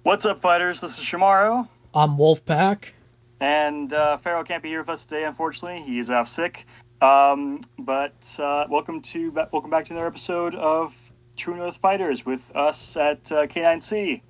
What's up, fighters? This is Shamaro, I'm Wolfpack. and Pharaoh can't be here with us today. Unfortunately, he is off sick. But welcome back to another episode of True North Fighters with us at K9C.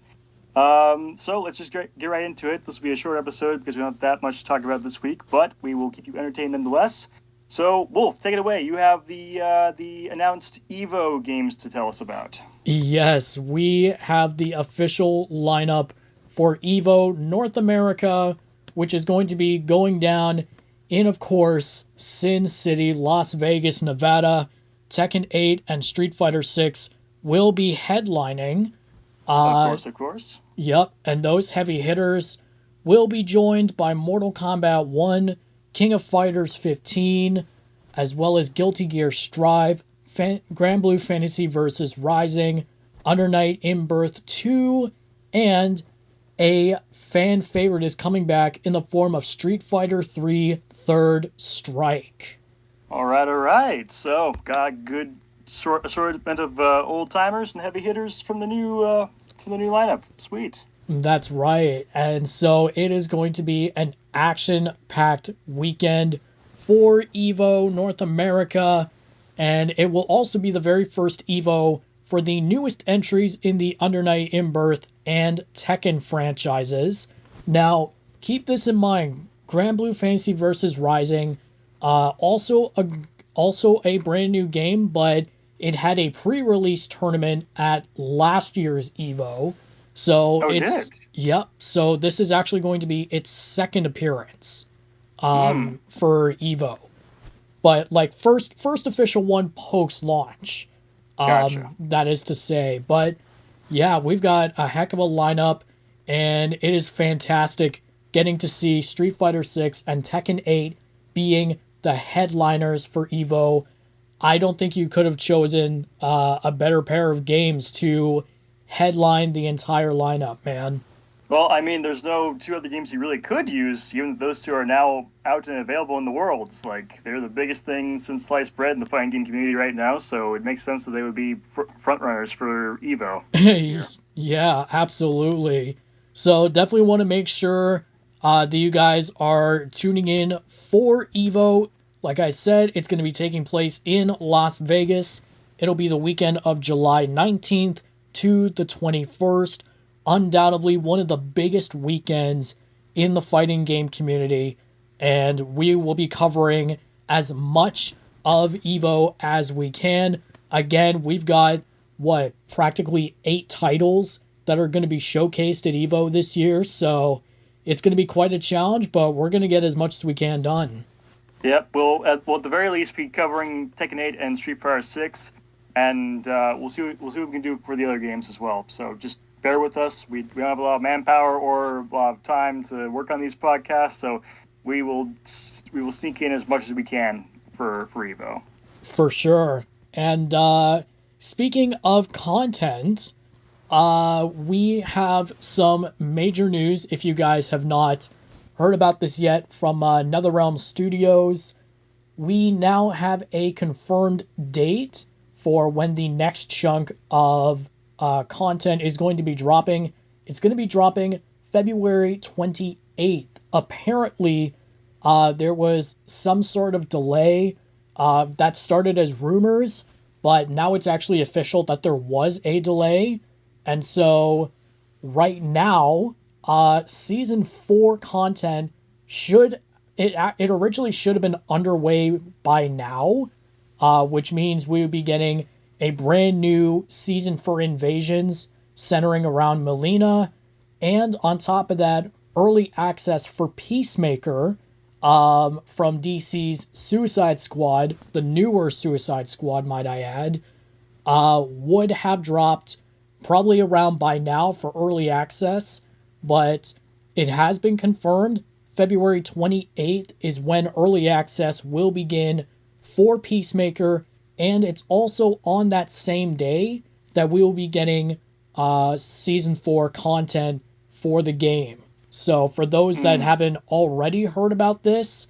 So let's just get right into it. This will be a short episode because we don't have that much to talk about this week, but we will keep you entertained nonetheless. So, Wolf, take it away. You have the announced Evo games to tell us about. Yes, we have the official lineup for Evo North America, which is going to be going down in, of course, Sin City, Las Vegas, Nevada. Tekken 8 and Street Fighter 6 will be headlining. Of Uh, course, of course. yep, and those heavy hitters will be joined by Mortal Kombat 1, King of Fighters 15, as well as Guilty Gear Strive, Grand Blue Fantasy vs. Rising, Under Night in Birth 2, and a fan favorite is coming back in the form of Street Fighter 3 Third Strike. All right, all right. So, got a good assortment of old timers and heavy hitters from the new lineup. Sweet. That's right. And so it is going to be an action packed weekend for Evo North America. And it will also be the very first Evo for the newest entries in the Under Night in Birth and Tekken franchises. Now, keep this in mind. Grand Blue Fantasy versus Rising, also a brand new game, but it had a pre-release tournament at last year's Evo. So Oh, did it's it? yep. So this is actually going to be its second appearance Hmm. for Evo, but like first official one post launch. Gotcha. That is to say, but yeah, we've got a heck of a lineup, and it is fantastic getting to see Street Fighter 6 and Tekken 8 being the headliners for Evo. I don't think you could have chosen a better pair of games to headline the entire lineup, man. Well, I mean, there's no two other games you really could use, even though those two are now out and available in the world. It's like they're the biggest things since sliced bread in the fighting game community right now, so it makes sense that they would be front runners for Evo this year. Yeah, absolutely. So definitely want to make sure that you guys are tuning in for Evo. Like I said, it's going to be taking place in Las Vegas. It'll be the weekend of July 19th to the 21st. Undoubtedly one of the biggest weekends in the fighting game community. And we will be covering as much of Evo as we can. Again, we've got practically 8 titles that are going to be showcased at Evo this year. So it's going to be quite a challenge, but we're going to get as much as we can done. Yep, well, at the very least, be covering Tekken 8 and Street Fighter 6, and we'll see what we can do for the other games as well. So just bear with us. We don't have a lot of manpower or a lot of time to work on these podcasts, so we will sneak in as much as we can for Evo. For sure. And speaking of content, we have some major news if you guys have not heard about this yet from NetherRealm Studios. We now have a confirmed date for when the next chunk of content is going to be dropping. It's going to be dropping February 28th. Apparently, there was some sort of delay that started as rumors, but now it's actually official that there was a delay. And so, right now, season 4 content should it originally should have been underway by now, which means we would be getting a brand new season for Invasions centering around Melina, and on top of that, early access for Peacemaker from DC's Suicide Squad, the newer Suicide Squad, might I add, would have dropped probably around by now for early access, but it has been confirmed February 28th is when early access will begin for Peacemaker, and it's also on that same day that we will be getting Season 4 content for the game. So for those that Mm. haven't already heard about this,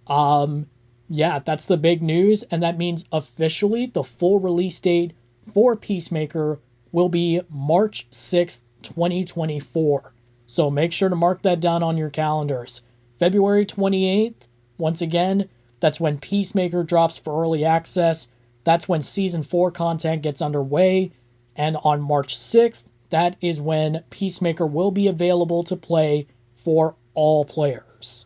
yeah, that's the big news, and that means officially the full release date for Peacemaker will be March 6th, 2024. So make sure to mark that down on your calendars. February 28th, once again, that's when Peacemaker drops for early access. That's when Season 4 content gets underway. And on March 6th, that is when Peacemaker will be available to play for all players.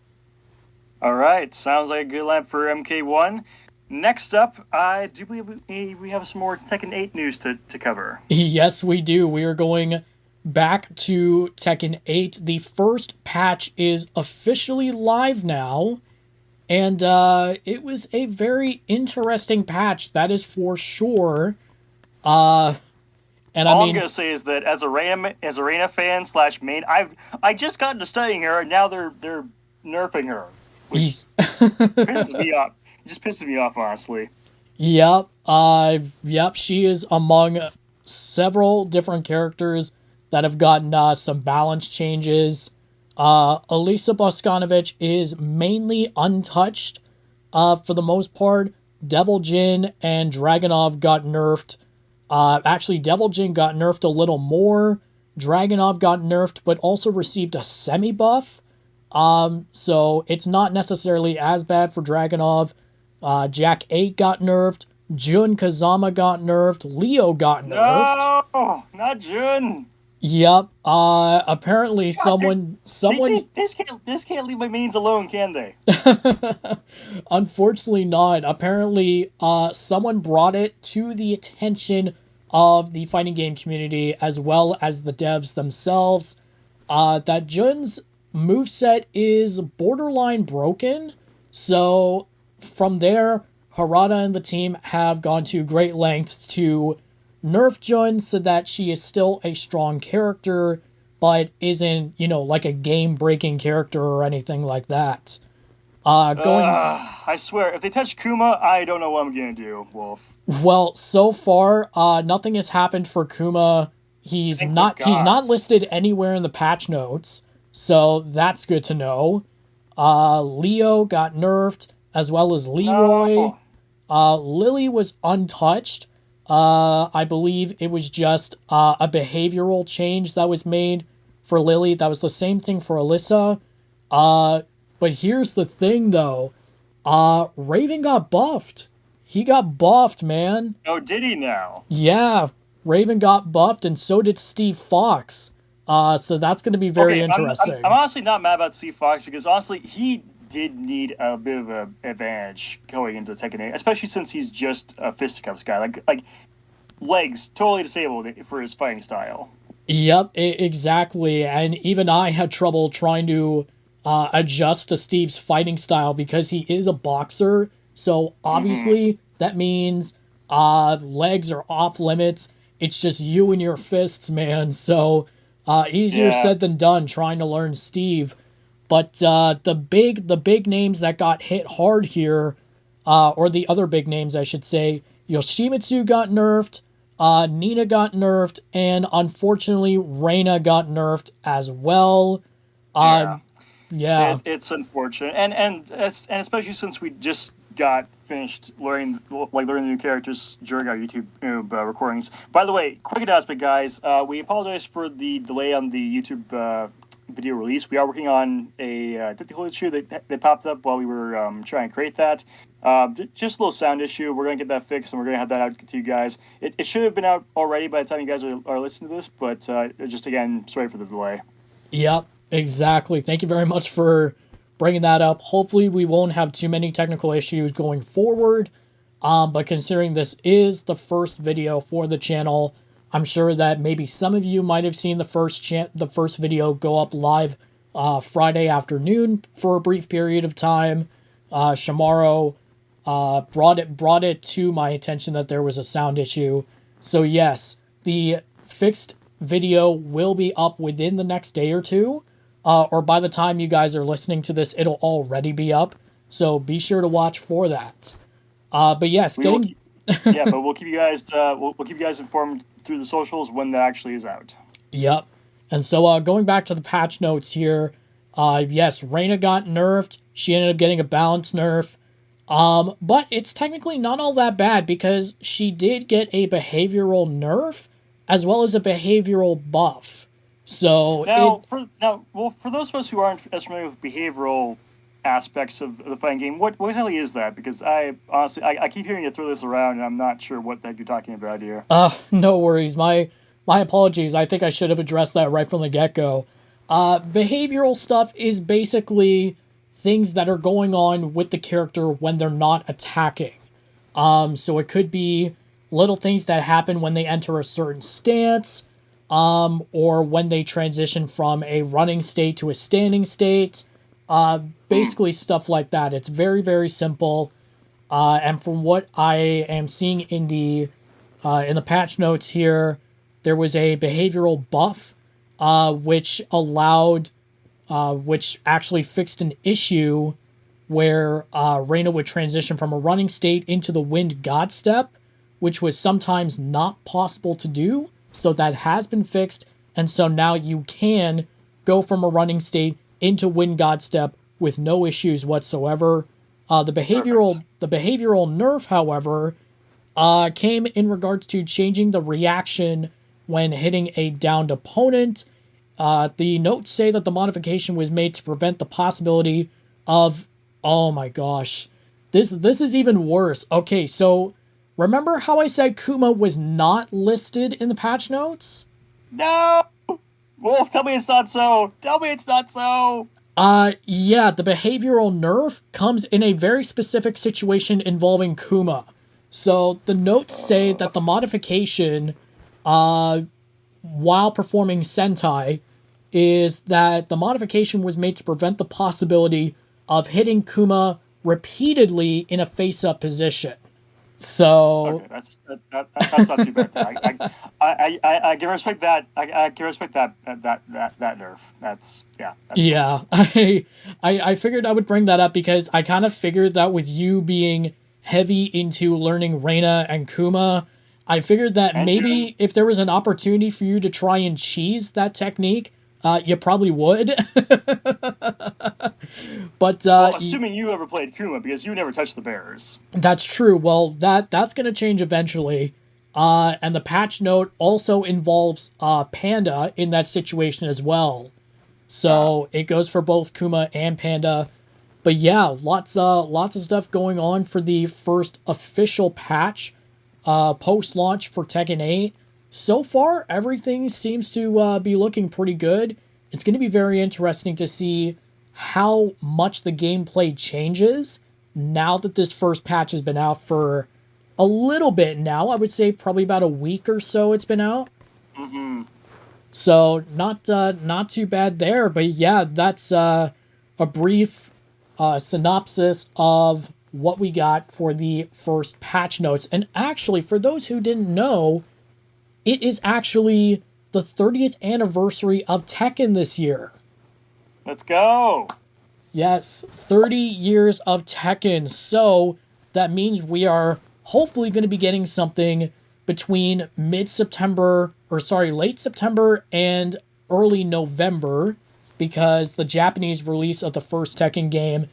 All right, sounds like a good lineup for MK1. Next up, I do believe we have some more Tekken 8 news to cover. Yes, we do. We are going back to Tekken 8. The first patch is officially live now, and it was a very interesting patch, that is for sure. And All I'm gonna say is that as Arena fan / main, I just got into studying her, and now they're nerfing her, which pisses me off. It just pisses me off, honestly. Yep. Yep. She is among several different characters that have gotten some balance changes. Elisa Boskanovich is mainly untouched. For the most part, Devil Jin and Dragunov got nerfed. Actually, Devil Jin got nerfed a little more. Dragunov got nerfed, but also received a semi-buff. So it's not necessarily as bad for Dragunov. Jack 8 got nerfed. Jun Kazama got nerfed. Leo got nerfed. No, not Jun. Yep. Apparently someone. This can't leave my mains alone, can they? Unfortunately not. Apparently, someone brought it to the attention of the fighting game community as well as the devs themselves. That Jun's moveset is borderline broken. So from there, Harada and the team have gone to great lengths to nerf Jun so that she is still a strong character, but isn't, like a game-breaking character or anything like that. I swear, if they touch Kuma, I don't know what I'm gonna do, Wolf. Well, so far, nothing has happened for Kuma. He's not listed anywhere in the patch notes, so that's good to know. Leo got nerfed, as well as Leroy. No. Lily was untouched. I believe it was just a behavioral change that was made for Lily. That was the same thing for Alyssa. But here's the thing, though. Raven got buffed. He got buffed, man. Oh, did he now? Yeah, Raven got buffed, and so did Steve Fox. So that's going to be very interesting. I'm honestly not mad about Steve Fox because honestly, he did need a bit of an advantage going into Tekken 8, especially since he's just a fisticuffs guy. Like legs totally disabled for his fighting style. Yep, exactly. And even I had trouble trying to adjust to Steve's fighting style because he is a boxer. So obviously that means legs are off limits. It's just you and your fists, man. So easier said than done trying to learn Steve. But the big names that got hit hard here, or the other big names, I should say, Yoshimitsu got nerfed, Nina got nerfed, and unfortunately, Reina got nerfed as well. Yeah. It's unfortunate, and especially since we just got finished learning the new characters during our YouTube recordings. By the way, quick announcement, guys. We apologize for the delay on the YouTube video release. We are working on a technical issue that popped up while we were trying to create that. Just a little sound issue. We're going to get that fixed, and we're going to have that out to you guys. It should have been out already by the time you guys are listening to this, but just, again, sorry for the delay. Yep, exactly. Thank you very much for bringing that up. Hopefully we won't have too many technical issues going forward, but considering this is the first video for the channel, I'm sure that maybe some of you might have seen the first video go up live Friday afternoon for a brief period of time. Shamaro brought it to my attention that there was a sound issue. So yes, the fixed video will be up within the next day or two, or by the time you guys are listening to this, it'll already be up. So be sure to watch for that. But yes, but we'll keep you guys we'll keep you guys informed through the socials when that actually is out. Yep. And so going back to the patch notes here, yes, Reina got nerfed. She ended up getting a balance nerf. But it's technically not all that bad because she did get a behavioral nerf as well as a behavioral buff. So it For those of us who aren't as familiar with behavioral aspects of the fighting game, what exactly is that? Because I honestly I keep hearing you throw this around, and I'm not sure what the heck you're talking about here. no worries. My apologies. I think I should have addressed that right from the get-go. Behavioral stuff is basically things that are going on with the character when they're not attacking. So it could be little things that happen when they enter a certain stance, or when they transition from a running state to a standing state. Basically stuff like that. It's very, very simple. And from what I am seeing in the patch notes here, there was a behavioral buff, which actually fixed an issue where Reina would transition from a running state into the wind god step, which was sometimes not possible to do. So that has been fixed, and so now you can go from a running state into wind god step with no issues whatsoever. Perfect. The behavioral nerf, however, came in regards to changing the reaction when hitting a downed opponent. The notes say that the modification was made to prevent the possibility of, oh my gosh, this is even worse. Okay, so remember how I said Kuma was not listed in the patch notes? No, Wolf, tell me it's not so. Tell me it's not so. Yeah, the behavioral nerf comes in a very specific situation involving Kuma. So the notes say that the modification, while performing Sentai, is that the modification was made to prevent the possibility of hitting Kuma repeatedly in a face-up position. So Okay, that's not too bad. I can respect that. I can respect that nerf. That's fine. yeah, I figured I would bring that up because I kind of figured that with you being heavy into learning Reina and Kuma, I figured that And June. maybe if there was an opportunity for you to try and cheese that technique, you probably would. But Well, assuming you ever played Kuma, because you never touched the bears. that's true. Well, that's going to change eventually. And the patch note also involves Panda in that situation as well. Uh, So it goes for both Kuma and Panda. But yeah, lots of stuff going on for the first official patch post launch for Tekken 8. So far, everything seems to be looking pretty good. It's going to be very interesting to see how much the gameplay changes now that this first patch has been out for a little bit now. I would say probably about a week or so it's been out. mm-hmm. So not too bad there. But yeah, that's a brief synopsis of what we got for the first patch notes. And actually, for those who didn't know, it is actually the 30th anniversary of Tekken this year. Let's go. Yes, 30 years of Tekken. So that means we are hopefully going to be getting something between late September and early November, because the Japanese release of the first Tekken game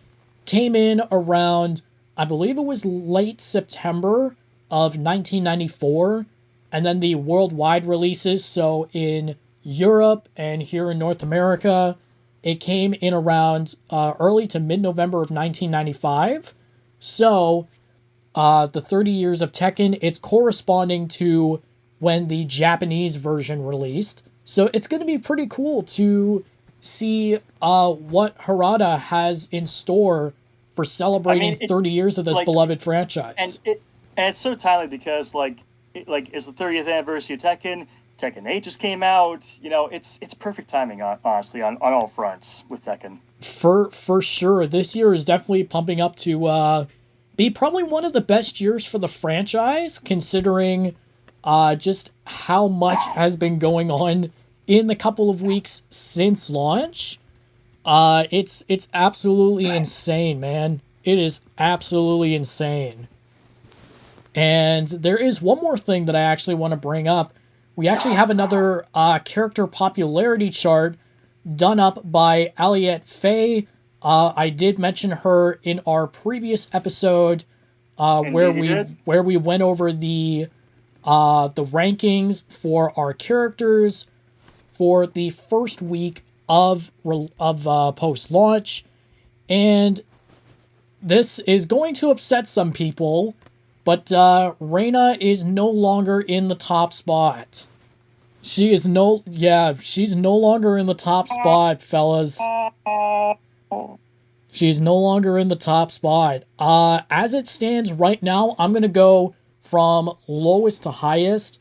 came in around, I believe it was late September of 1994, and then the worldwide releases, so in Europe and here in North America, it came in around early to mid-November of 1995. So the 30 years of Tekken, it's corresponding to when the Japanese version released. So it's going to be pretty cool to see what Harada has in store for I celebrating mean, 30 years of this like, beloved and franchise. it and it's so timely because it's the 30th anniversary of Tekken. Tekken 8 just came out. You know, it's perfect timing, honestly, on all fronts with Tekken. For sure, this year is definitely pumping up to be probably one of the best years for the franchise, considering just how much has been going on in the couple of weeks since launch. It's absolutely insane, man. It is absolutely insane. And there is one more thing that I actually want to bring up. We actually have another character popularity chart done up by Aliette Faye. I did mention her in our previous episode, Indeed, you did. where we went over the rankings for our characters for the first week of post-launch, and this is going to upset some people, but Reyna is no longer in the top spot. She's no longer in the top spot, fellas. She's no longer in the top spot. As it stands right now, I'm going to go from lowest to highest.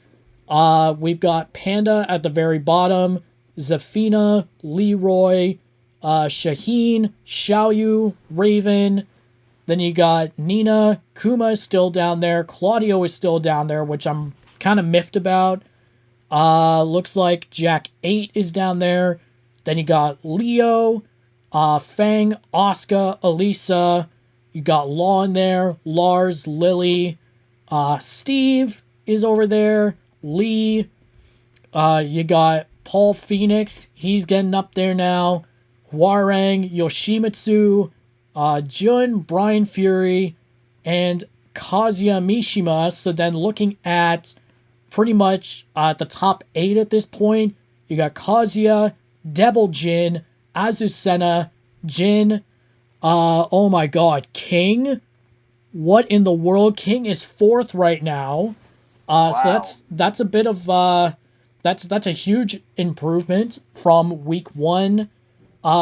We've got Panda at the very bottom, Zafina, Leroy, Shaheen, Xiaoyu, Raven. Then you got Nina, Kuma is still down there, Claudio is still down there, which I'm kind of miffed about. Looks like Jack 8 is down there. Then you got Leo, Fang, Asuka, Elisa. You got Law in there, Lars, Lily. Steve is over there. Lee. You got Paul Phoenix. He's getting up there now. Hwarang, Yoshimitsu, Jun, Brian Fury, and Kazuya Mishima. So then looking at pretty much the top 8 at this point, you got Kazuya, Devil Jin, Azucena, Jin, oh my god, King? What in the world? King is 4th right now. Wow. So that's a bit of that's a huge improvement from week 1.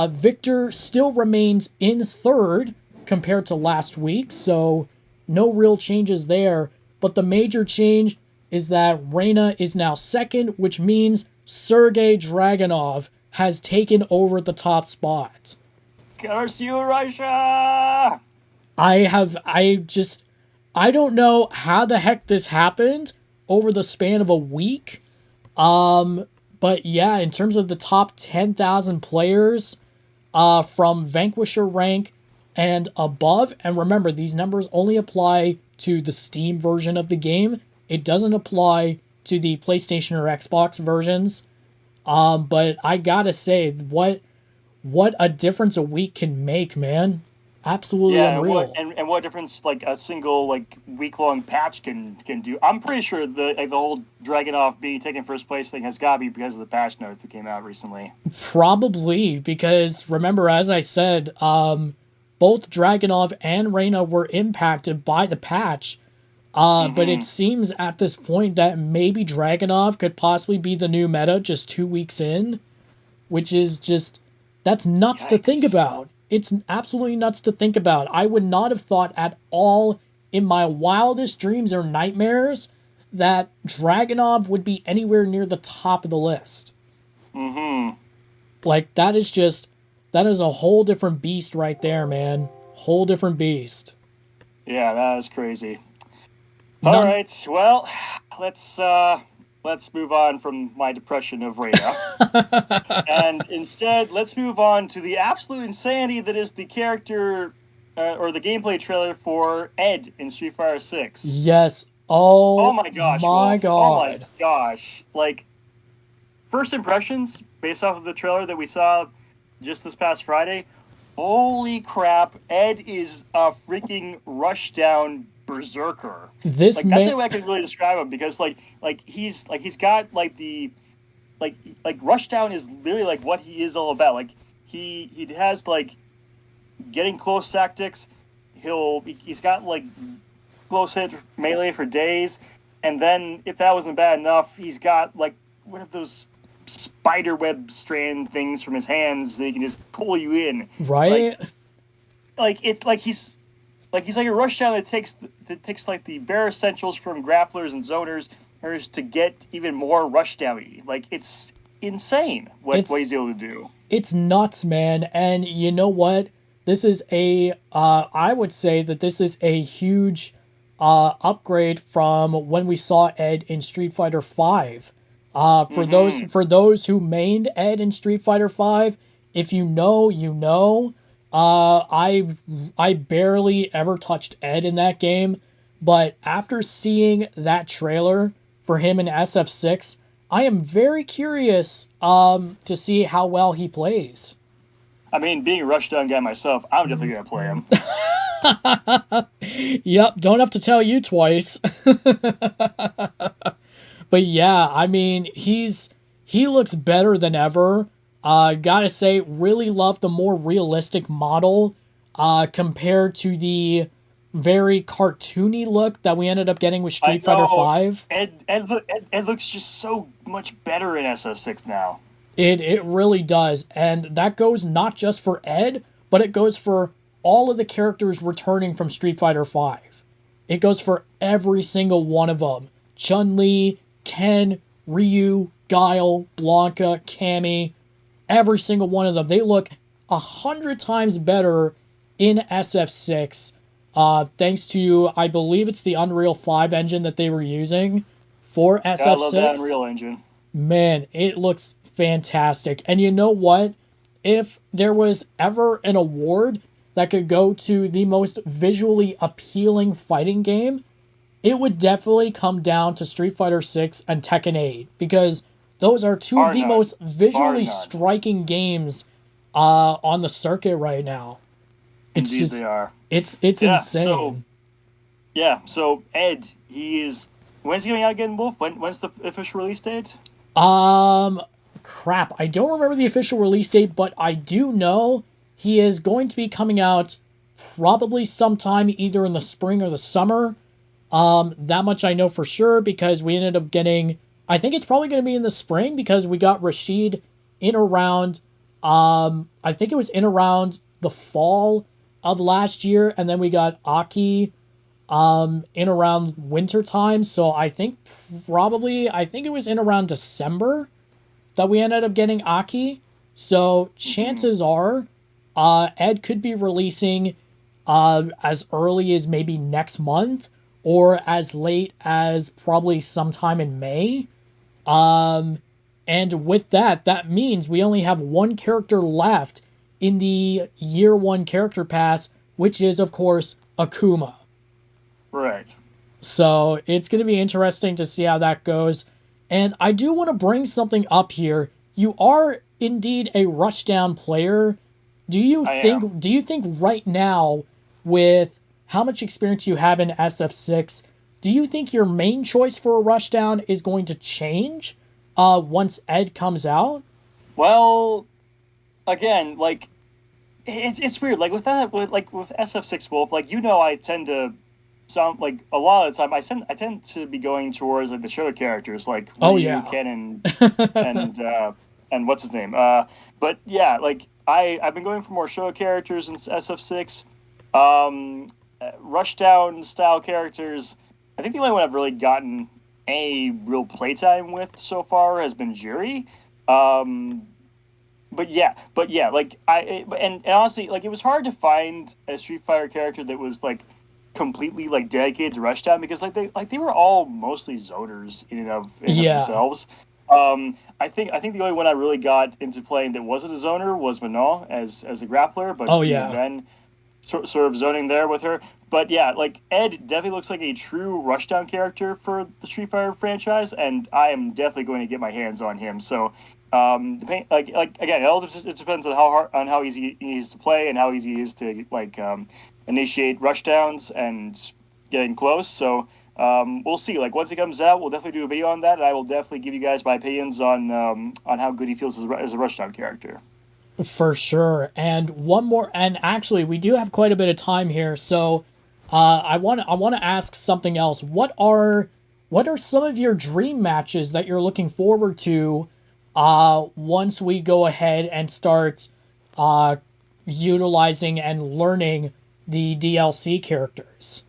Victor still remains in 3rd compared to last week, so no real changes there. But the major change is that Reyna is now 2nd, which means Sergei Dragunov has taken over the top spot. Curse you, Russia! I don't know how the heck this happened over the span of a week. But yeah, in terms of the top 10,000 players, from Vanquisher rank and above, and remember, these numbers only apply to the Steam version of the game. It doesn't apply to the PlayStation or Xbox versions. But I gotta say, what a difference a week can make, man. Absolutely unreal. And what difference like a single like week-long patch can do. I'm pretty sure the whole Dragunov being taken first place thing has got to be because of the patch notes that came out recently. Probably, because remember, as I said, both Dragunov and Reyna were impacted by the patch. But it seems at this point that maybe Dragunov could possibly be the new meta just 2 weeks in, which is just, that's nuts to think about. It's absolutely nuts to think about. I would not have thought at all in my wildest dreams or nightmares that Dragunov would be anywhere near the top of the list. Like, that is a whole different beast right there, man. Whole different beast. Yeah, that is crazy. All right, well, let's move on from my depression of Reyna. And instead, let's move on to the absolute insanity that is the character or the gameplay trailer for Ed in Street Fighter 6. Yes. Oh my gosh. Oh my gosh. Like, first impressions based off of the trailer that we saw just this past Friday. Holy crap, Ed is a freaking rushdown berserker. That's the way I can really describe him, because he's got the rushdown is literally like what he is all about. Like he has like getting close tactics. He's got like close hit melee for days, and then if that wasn't bad enough, he's got like one of those spider web strand things from his hands that he can just pull you in. Right? He's like a rushdown that takes like the bare essentials from grapplers and zoners to get even more rushdowny. Like, it's insane what he's able to do. It's nuts, man. And you know what? This is I would say that this is a huge upgrade from when we saw Ed in Street Fighter V. For those who mained Ed in Street Fighter V, if you know, you know. I barely ever touched Ed in that game, but after seeing that trailer for him in SF6, I am very curious to see how well he plays. I mean, being a rushdown guy myself, I'm definitely gonna play him. Yep, don't have to tell you twice. But yeah, I mean, he's he looks better than ever. Gotta say, really love the more realistic model compared to the very cartoony look that we ended up getting with I Street Fighter know Five. Ed looks just so much better in SF6 now. It really does, and that goes not just for Ed, but it goes for all of the characters returning from Street Fighter Five. It goes for every single one of them. Chun-Li, Ken, Ryu, Guile, Blanca, Cammy, every single one of them. They look 100 times better in SF6, thanks to, I believe it's the Unreal 5 engine that they were using for Yeah, I love that SF6. Unreal Engine. Man, it looks fantastic. And you know what? If there was ever an award that could go to the most visually appealing fighting game, it would definitely come down to Street Fighter 6 and Tekken 8 because those are two of Bar the none. most Bar visually none. striking games on the circuit right now. It's Indeed they just are. it's Yeah, so insane. Ed, he is when's he coming out again, Wolf? When's the official release date? Um Crap, I don't remember the official release date, but I do know he is going to be coming out probably sometime either in the spring or the summer. That much I know for sure because we ended up getting. I think it's probably going to be in the spring because we got Rashid in around. I think it was in around the fall of last year, and then we got Aki in around winter time. So I think it was in around December that we ended up getting Aki. So Mm-hmm. chances are, Ed could be releasing as early as maybe next month or as late as probably sometime in May. Um, and with that, that means we only have one character left in the year one character pass, which is, of course, Akuma. Right. So it's going to be interesting to see how that goes. And I do want to bring something up here. You are indeed a rushdown player. I am. Do you think right now, with how much experience you have in SF6, do you think your main choice for a rushdown is going to change once Ed comes out? Well, again, like it's weird. Like with that, with SF6 Wolf, like I tend to some like a lot of the time I tend to be going towards like the shoulder characters like Oh Ryu, yeah. Ken, and uh and what's his name? But yeah, like I've been going for more show characters in SF6. Rushdown style characters. I think the only one I've really gotten a real playtime with so far has been Jury. Um, but yeah, like and honestly, like it was hard to find a Street Fighter character that was like completely like dedicated to Rushdown because they were all mostly zoners in and of Yeah. themselves. I think the only one I really got into playing that wasn't a zoner was Manon as a grappler, but Oh even yeah. then, sort of zoning there with her. But yeah, like Ed definitely looks like a true Rushdown character for the Street Fighter franchise, and I am definitely going to get my hands on him. So, like again, it depends on how easy he is to play and how easy he is to initiate rushdowns and getting close. So we'll see. Like once he comes out, we'll definitely do a video on that, and I will definitely give you guys my opinions on how good he feels as a rushdown character. For sure. And one more, and actually, we do have quite a bit of time here, so I want to ask something else. What are some of your dream matches that you're looking forward to once we go ahead and start uh, utilizing and learning the DLC characters?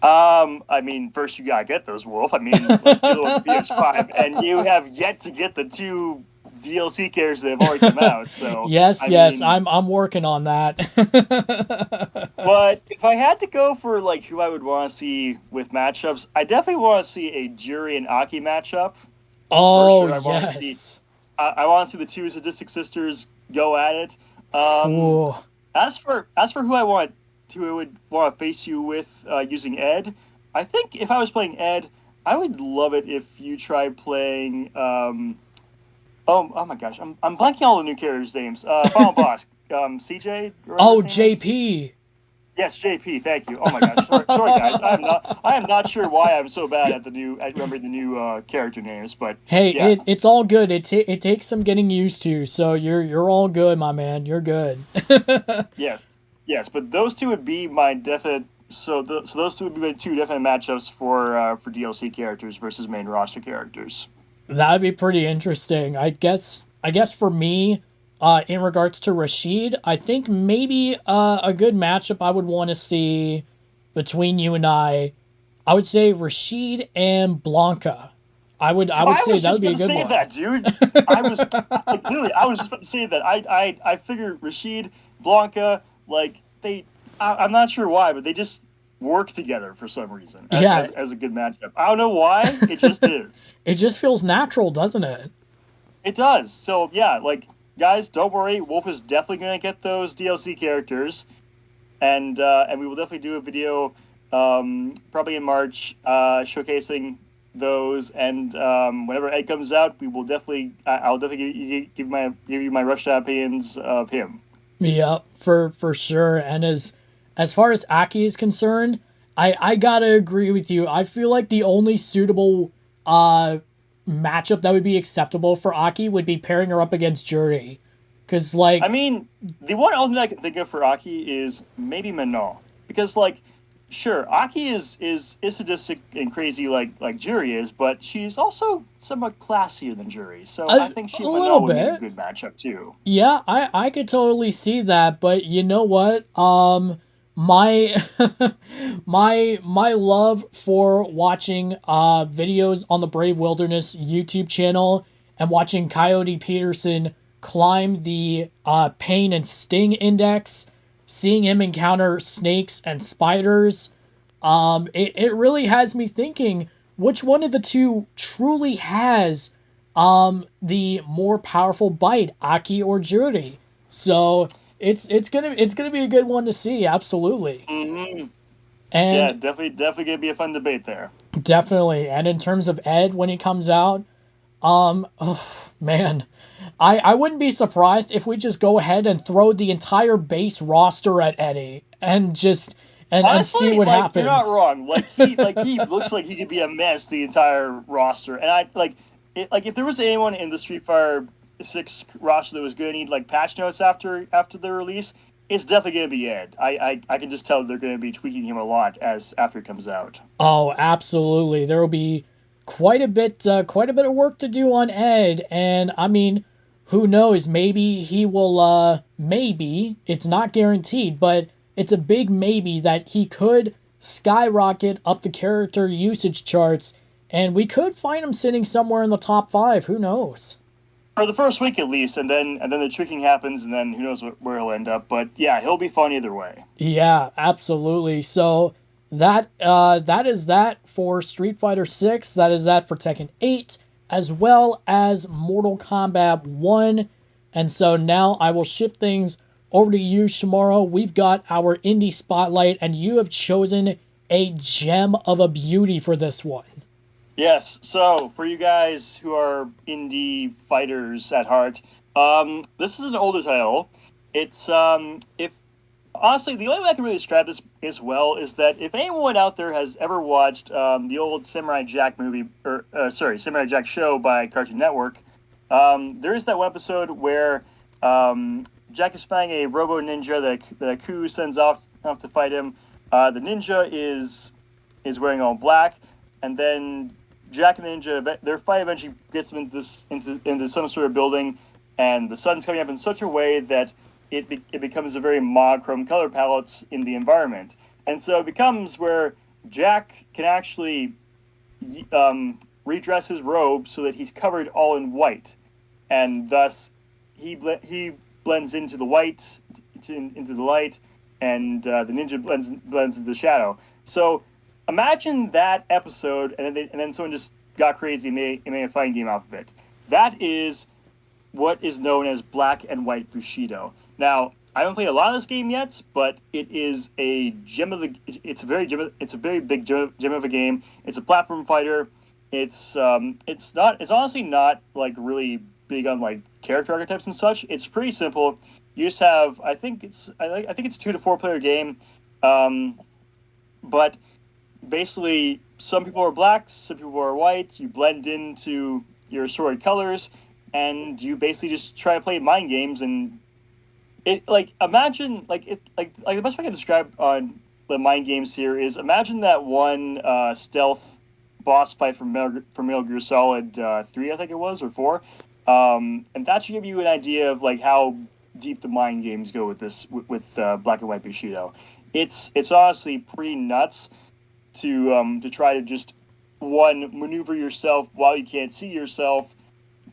I mean, first you gotta get those, Wolf. I mean, like you're the one with the PS5, and you have yet to get the two DLC characters that have already come out. So, Yes, I yes, mean, I'm working on that. but if I had to go for like who I would want to see with matchups, I definitely want to see a Jury and Aki matchup for Oh sure. yes. I want to see the two sadistic sisters go at it. Um, Ooh. as for who I would want to face you with using Ed, I think if I was playing Ed, I would love it if you tried playing. Oh my gosh, I'm blanking all the new characters' names. Final boss, CJ, or whatever Oh his name is. JP. Yes, JP. Thank you. Oh my gosh. Sorry, guys. I am not sure why I'm so bad at remembering the new character names, but Hey, yeah. it's all good. It takes some getting used to. So you're all good, my man. You're good. Yes, yes, but those two would be my definite. So those two would be my two definite matchups for DLC characters versus main roster characters. That'd be pretty interesting. I guess for me, in regards to Rashid, I think maybe a good matchup I would want to see between you and I would say Rashid and Blanca. I would I say was that just would be about a to good say one. that, dude. Literally, I was just about to say that. I figured Rashid, Blanca, like I'm not sure why, but they just work together for some reason Yeah, as a good matchup. I don't know why. It just is. it just feels natural, doesn't it? It does. So yeah, like guys, don't worry. Wolf is definitely gonna get those DLC characters, and we will definitely do a video probably in March showcasing those. And whenever Ed comes out, we will definitely I'll definitely give you my rushdown opinions of him. Yeah, for sure. And as far as Aki is concerned, I gotta agree with you. I feel like the only suitable uh matchup that would be acceptable for Aki would be pairing her up against Jury. Cause I like mean, the one element I can think of for Aki is maybe Manon, because like, sure, Aki is sadistic and crazy like Jury is, but she's also somewhat classier than Jury. So I think she a and little Manon would make a bit. good matchup too. Yeah, I could totally see that, but you know what? My my love for watching videos on the Brave Wilderness YouTube channel and watching Coyote Peterson climb the pain and sting index, seeing him encounter snakes and spiders, it really has me thinking which one of the two truly has the more powerful bite, Aki or Judy. So it's gonna be a good one to see, absolutely. Hmm. Yeah, And definitely gonna be a fun debate there. definitely, and in terms of Ed when he comes out, oh man, I wouldn't be surprised if we just go ahead and throw the entire base roster at Eddie and just and see Honestly, what like you're not happens. wrong. Like he looks like he could be a mess the entire roster, and I like it. Like if there was anyone in the Street Fighter 6 roster that was going to need like patch notes after the release, it's definitely going to be Ed. I can just tell they're going to be tweaking him a lot as after it comes out. Oh, absolutely. There will be quite a bit of work to do on Ed, and I mean, who knows? Maybe he will. Maybe it's not guaranteed, but it's a big maybe that he could skyrocket up the character usage charts, and we could find him sitting somewhere in the top five. Who knows? For the first week at least, and then the tricking happens, and then who knows where he'll end up. But yeah, he'll be fun either way. Yeah, absolutely. So that is that for Street Fighter 6. That is that for Tekken 8 as well as Mortal Kombat 1. And so now I will shift things over to you, Shamaro. We've got our indie spotlight and you have chosen a gem of a beauty for this one. Yes. So for you guys who are indie fighters at heart, this is an older title. It's if honestly the only way I can really describe this as well is that if anyone out there has ever watched the old Samurai Jack movie or sorry Samurai Jack show by Cartoon Network, there is that one episode where Jack is fighting a Robo Ninja that Aku sends off to fight him. The ninja is wearing all black, and then Jack and the Ninja, their fight eventually gets them into some sort of building, and the sun's coming up in such a way that it becomes a very monochrome color palette in the environment, and so it becomes where Jack can actually redress his robe so that he's covered all in white, and thus he blends into the white into the light, and the ninja blends into the shadow. So imagine that episode, and then someone just got crazy and made a fighting game out of it. That is what is known as Black and White Bushido. Now, I haven't played a lot of this game yet, but it is a gem of the. It's a very big gem of a game. It's a platform fighter. It's not. It's honestly not like really big on like character archetypes and such. It's pretty simple. You just have. I think it's a 2 to 4 player game. But basically, some people are black, some people are white. You blend into your assorted colors, and you basically just try to play mind games. And it like imagine like the best way I can describe on the mind games here is imagine that one stealth boss fight from Metal Gear Solid 3, I think it was, or 4, and that should give you an idea of like how deep the mind games go with this with Black and White Bushido. It's honestly pretty nuts to try to just one maneuver yourself while you can't see yourself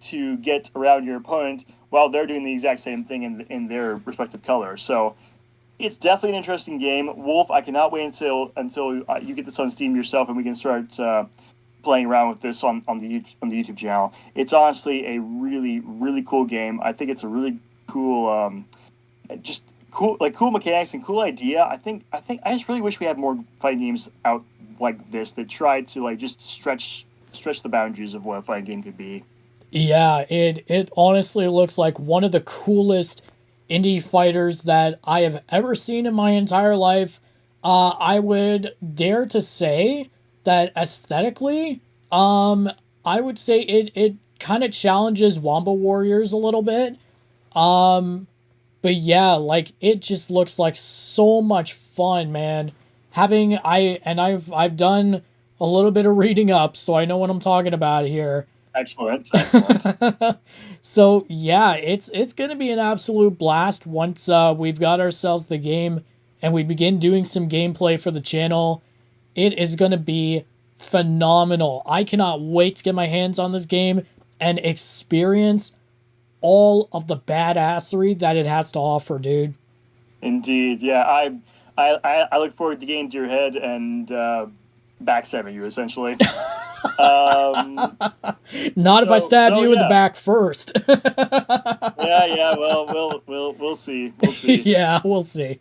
to get around your opponent while they're doing the exact same thing in their respective color. So it's definitely an interesting game. Wolf, I cannot wait until you get this on Steam yourself and we can start playing around with this on the YouTube channel. It's honestly a really cool game. I think it's a really cool, just cool mechanics and cool idea. I just really wish we had more fighting games out like this that tried to like just stretch the boundaries of what a fighting game could be. Yeah, it honestly looks like one of the coolest indie fighters that I have ever seen in my entire life. I would dare to say that aesthetically, I would say it kind of challenges Wamba Warriors a little bit. But yeah, like it just looks like so much fun, man. I've done a little bit of reading up, so I know what I'm talking about here. Excellent. So yeah, it's gonna be an absolute blast once we've got ourselves the game and we begin doing some gameplay for the channel. It is gonna be phenomenal. I cannot wait to get my hands on this game and experience all of the badassery that it has to offer, dude. Indeed, yeah. I look forward to getting into your head and backstabbing you essentially. Um, Not if I stab you in the yeah. back first. Yeah. Well, we'll see. We'll see. Yeah, we'll see.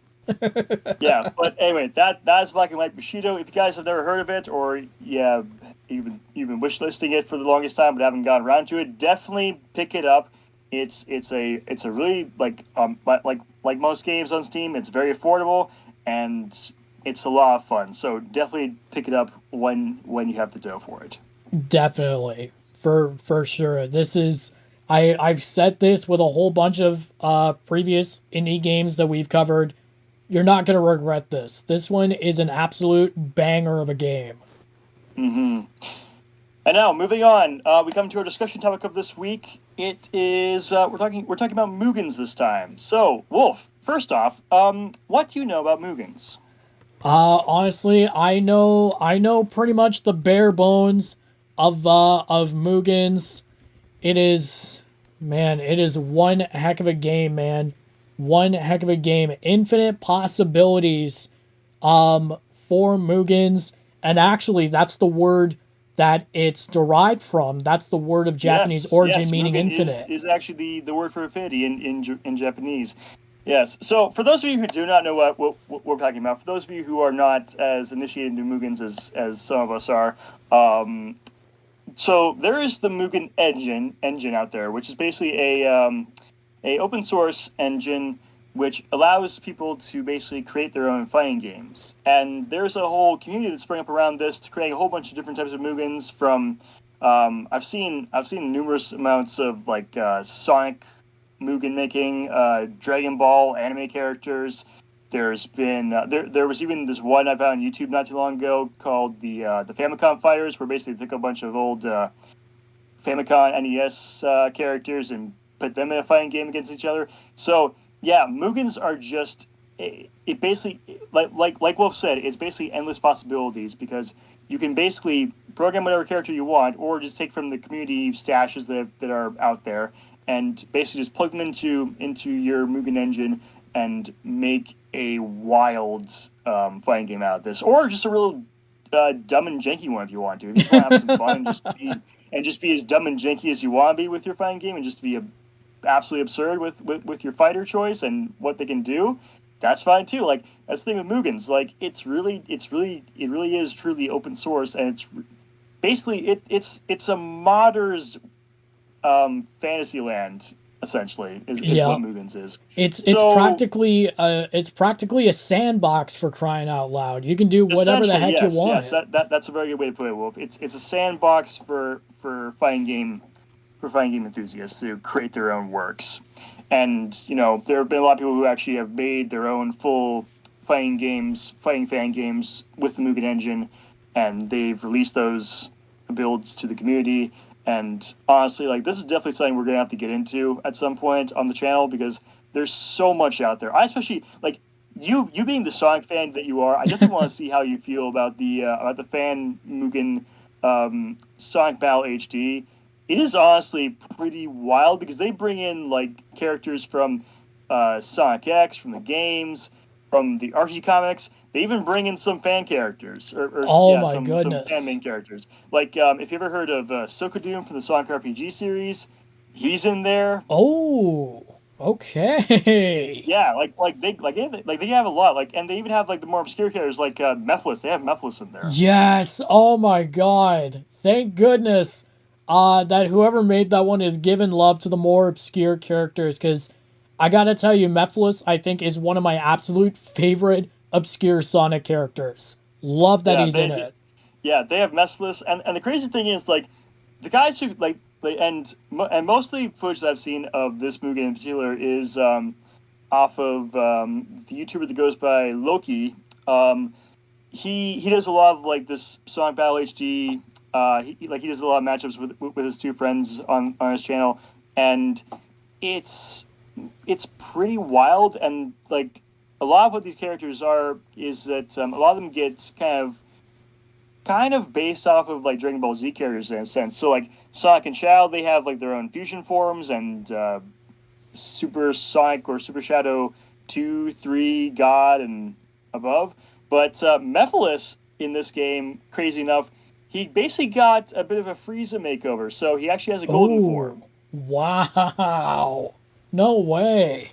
Yeah, but anyway, that's Black and White Bushido. If you guys have never heard of it, or yeah, you've been wishlisting it for the longest time but haven't gotten around to it, definitely pick it up. It's a really like most games on Steam. It's very affordable and it's a lot of fun. So definitely pick it up when you have the dough for it. Definitely. For sure. This is I've said this with a whole bunch of previous indie games that we've covered. You're not going to regret this. This one is an absolute banger of a game. Mm-hmm. And now, moving on, we come to our discussion topic of this week. It is we're talking about Mugens this time. So, Wolf, first off, what do you know about Mugens? Honestly, I know pretty much the bare bones of Mugens. It is, man, it is one heck of a game, man. One heck of a game. Infinite possibilities for Mugens. And actually, that's the word that it's derived from. That's the word of Japanese origin, yes, meaning Mugen infinite. is actually the word for infinity in Japanese. Yes. So, for those of you who do not know what we're talking about, for those of you who are not as initiated into Mugens as some of us are, so there is the Mugen engine out there, which is basically a open source engine which allows people to basically create their own fighting games. And there's a whole community that's sprung up around this to create a whole bunch of different types of Mugens. From I've seen numerous amounts of like Sonic Mugen making, Dragon Ball anime characters. There's been there was even this one I found on YouTube not too long ago called the Famicom Fighters, where basically they took a bunch of old Famicom NES characters and put them in a fighting game against each other. So yeah, Mugens are just it basically like Wolf said, it's basically endless possibilities because you can basically program whatever character you want, or just take from the community stashes that are out there, and basically just plug them into your Mugen engine and make a wild fighting game out of this, or just a real dumb and janky one if you want to. If you just want to have some fun and just be as dumb and janky as you want to be with your fighting game, and just be absolutely absurd with your fighter choice and what they can do, that's fine too. Like that's the thing with Mugens. Like it really is truly open source, and it's basically it's a modder's fantasy land essentially, is what Yeah. Mugens is. It's So practically a sandbox for crying out loud. You can do whatever the essentially, heck you yes, want. that's a very good way to put it, Wolf. It's a sandbox for fighting game enthusiasts to create their own works. And there have been a lot of people who actually have made their own full fighting fan games with the Mugen engine, and they've released those builds to the community. And honestly, like, this is definitely something we're gonna have to get into at some point on the channel, because there's so much out there. I especially like you being the Sonic fan that you are. I definitely want to see how you feel about the fan Mugen Sonic Battle HD. It is honestly pretty wild because they bring in like characters from Sonic X, from the games, from the Archie comics. They even bring in some fan characters, or Oh yeah, my some fan goodness. main characters. Like, if you ever heard of Sokodoom from the Sonic RPG series, he's in there. Oh, okay. Yeah, like they have a lot. Like, and they even have like the more obscure characters like Mephiles. They have Mephiles in there. Yes. Oh my god. Thank goodness that whoever made that one is giving love to the more obscure characters, because I gotta tell you, Mephiles, I think, is one of my absolute favorite obscure Sonic characters. Love that Yeah, he's in it. yeah, they have Mephiles, and the crazy thing is like the guys who and mostly footage that I've seen of this Mugen in particular is off of the YouTuber that goes by Loki. Um, he does a lot of like this Sonic Battle HD. He does a lot of matchups with his two friends on his channel, and it's it's pretty wild. And like a lot of what these characters are is that a lot of them get kind of based off of like Dragon Ball Z characters in a sense. So like Sonic and Shadow, they have like their own fusion forms, and Super Sonic or Super Shadow 2, 3, God, and above. But Mephiles in this game, crazy enough, he basically got a bit of a Frieza makeover. So he actually has a golden Oh, form. wow. No way.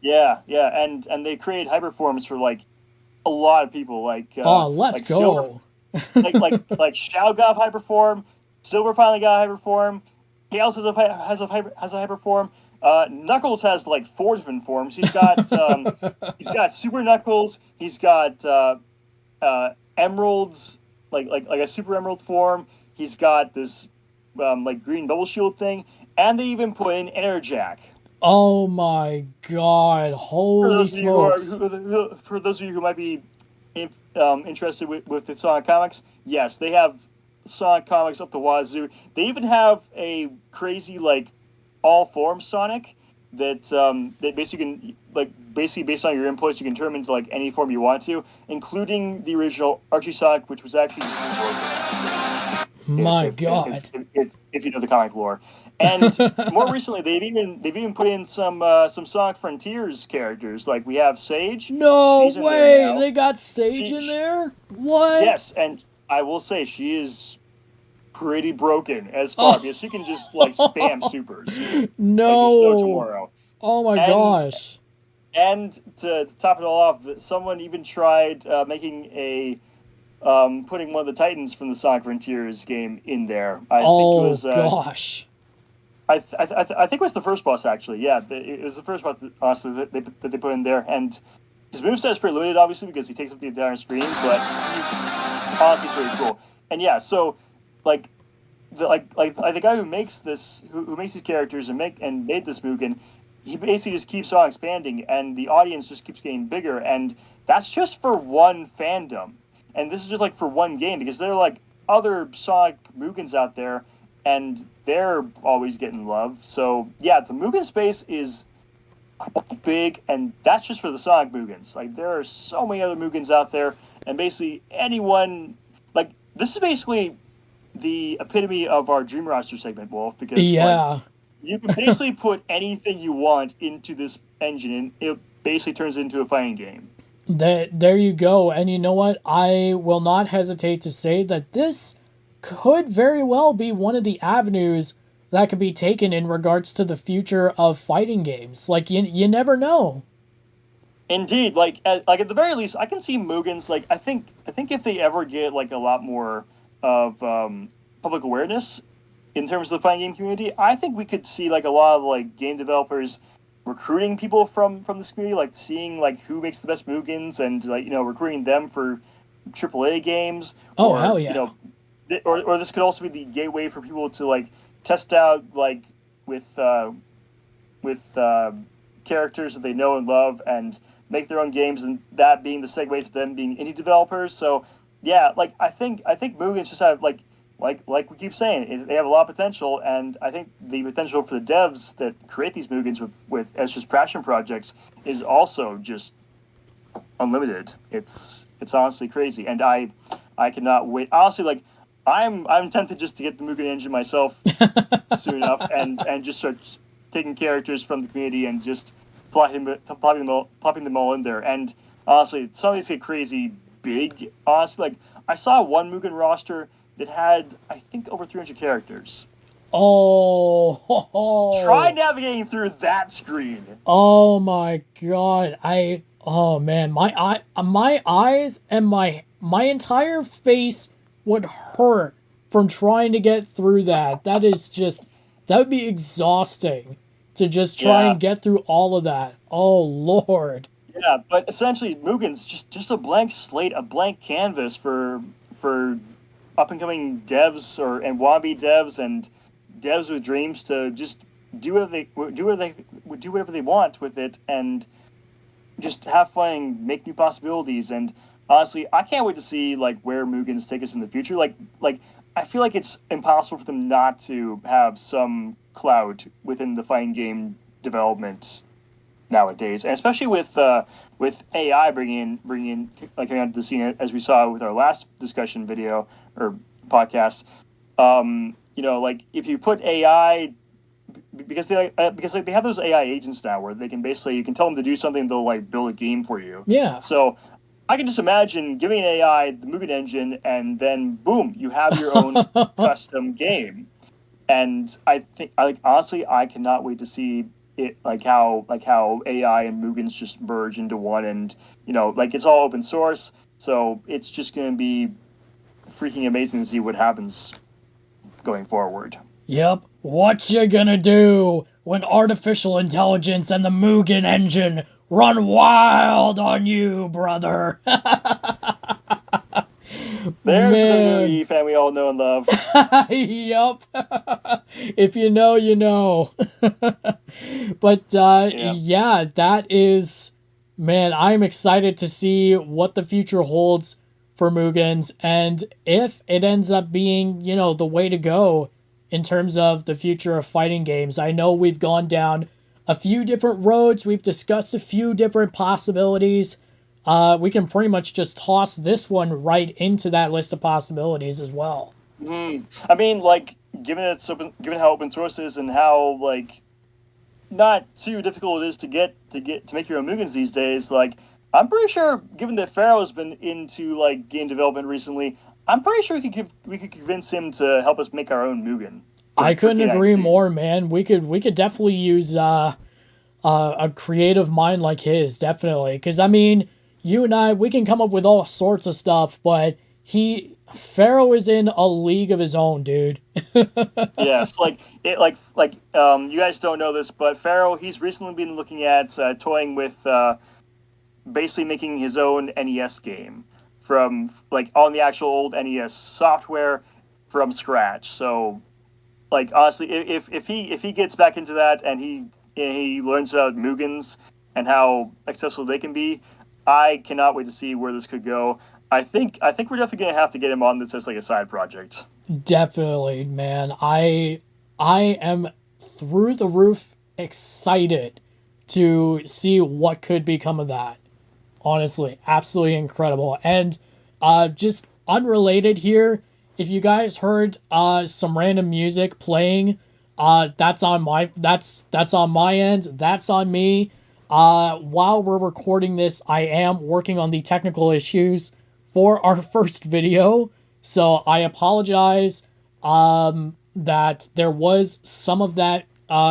Yeah, yeah, and they create hyper forms for like a lot of people, Oh, let's like Silver, go. like Shao got a hyperform, Silver finally got a hyperform, Chaos has a hyperform. Knuckles has like four different forms. He's got Super Knuckles. He's got Emeralds, like a Super Emerald form. He's got this like green bubble shield thing, and they even put in Enerjack. Oh my god. For Holy those of you who are smokes. for those of you who might be interested with the Sonic comics, yes, they have Sonic comics up the wazoo. They even have a crazy like all form Sonic that basically can basically based on your inputs you can turn him into like any form you want to, including the original Archie Sonic, which was actually My god. if you know the comic lore. And more recently, they've even put in some Sonic Frontiers characters. Like we have Sage, No she's in there way. now. They got Sage in She there? What? yes, and I will say she is pretty broken as far Oh. because she can just like spam supers like there's no No. tomorrow. Oh my And gosh. to top it all off, someone even tried making a putting one of the Titans from the Sonic Frontiers game in there. I think it Oh was gosh. I think it was the first boss actually. Yeah, it was the first boss honestly that they put in there, and his moveset is pretty limited obviously because he takes up the entire screen, but he's honestly pretty cool. And yeah, so like the guy who makes who makes these characters and made this Mugen, he basically just keeps on expanding, and the audience just keeps getting bigger, and that's just for one fandom, and this is just like for one game because there are like other Sonic Mugens out there, and they're always getting love. So yeah, the Mugen space is quite big, and that's just for the Sonic Mugens. Like there are so many other Mugens out there, and basically anyone like this is basically the epitome of our Dream Roster segment, Wolf, because like Yeah. you can basically put anything you want into this engine, and it basically turns into a fighting game. There you go. And you know what? I will not hesitate to say that this could very well be one of the avenues that could be taken in regards to the future of fighting games. Like you never know. Indeed, like at the very least, I can see Mugens. Like I think if they ever get like a lot more of public awareness, in terms of the fighting game community, I think we could see like a lot of like game developers recruiting people from this community, like seeing like who makes the best Mugans and like recruiting them for AAA games, Oh, hell or yeah. or this could also be the gateway for people to like test out like with with characters that they know and love and make their own games, and that being the segue to them being indie developers. So yeah, like I think Mugans just have like we keep saying, they have a lot of potential, and I think the potential for the devs that create these Mugans with as just passion projects is also just unlimited. It's honestly crazy, and I cannot wait. Honestly, like I'm tempted just to get the Mugen engine myself soon enough, and just start taking characters from the community and just plopping them all in there. And honestly, some of these get crazy big. Honestly, like I saw one Mugen roster that had I think over 300 characters. Try Oh, navigating through that screen. oh my god. Oh man, my eyes and my entire face would hurt from trying to get through that. That would be exhausting to just try Yeah, and get through all of that. Oh lord. yeah, but essentially, Mugen's just a blank slate, a blank canvas for up and coming devs and wannabe devs and devs with dreams to just do whatever they want with it, and just have fun and make new possibilities. And honestly, I can't wait to see like where Mugens take us in the future. Like I feel like it's impossible for them not to have some clout within the fighting game development nowadays, and especially with AI bringing in like coming onto the scene as we saw with our last discussion video or podcast. Like if you put AI, because like they have those AI agents now where they can basically, you can tell them to do something, they'll like build a game for you. Yeah. So I can just imagine giving an AI the Mugen engine, and then boom, you have your own custom game. And I think, like honestly, I cannot wait to see it, like how AI and Mugens just merge into one, and like it's all open source, so it's just going to be freaking amazing to see what happens going forward. Yep. What you gonna do when artificial intelligence and the Mugen engine run wild on you, brother? There's the Man. WWE fan we all know and love. Yup. If you know, you know. But Yeah. yeah, that is, man, I'm excited to see what the future holds for Mugens, and if it ends up being, the way to go in terms of the future of fighting games. I know we've gone down a few different roads, we've discussed a few different possibilities. We can pretty much just toss this one right into that list of possibilities as well. I mean, like, given how open source is and how like not too difficult it is to make your own Mugens these days, like I'm pretty sure, given that Pharaoh's been into like game development recently, I'm pretty sure we could convince him to help us make our own Mugen I for couldn't agree K9C. more, man. We could definitely use a creative mind like his, definitely. Because I mean, you and I, we can come up with all sorts of stuff, but Pharaoh is in a league of his own, dude. Yes, you guys don't know this, but Pharaoh, he's recently been looking at toying with basically making his own NES game from like on the actual old NES software from scratch. So like honestly, if he gets back into that, and he learns about Mugens and how accessible they can be, I cannot wait to see where this could go. I think we're definitely gonna have to get him on this as like a side project. Definitely, man. I am through the roof excited to see what could become of that. Honestly, absolutely incredible. And just unrelated here, if you guys heard some random music playing, that's on my end. That's on me. While we're recording this, I am working on the technical issues for our first video, so I apologize that there was some of that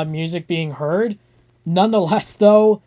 music being heard. Nonetheless, though,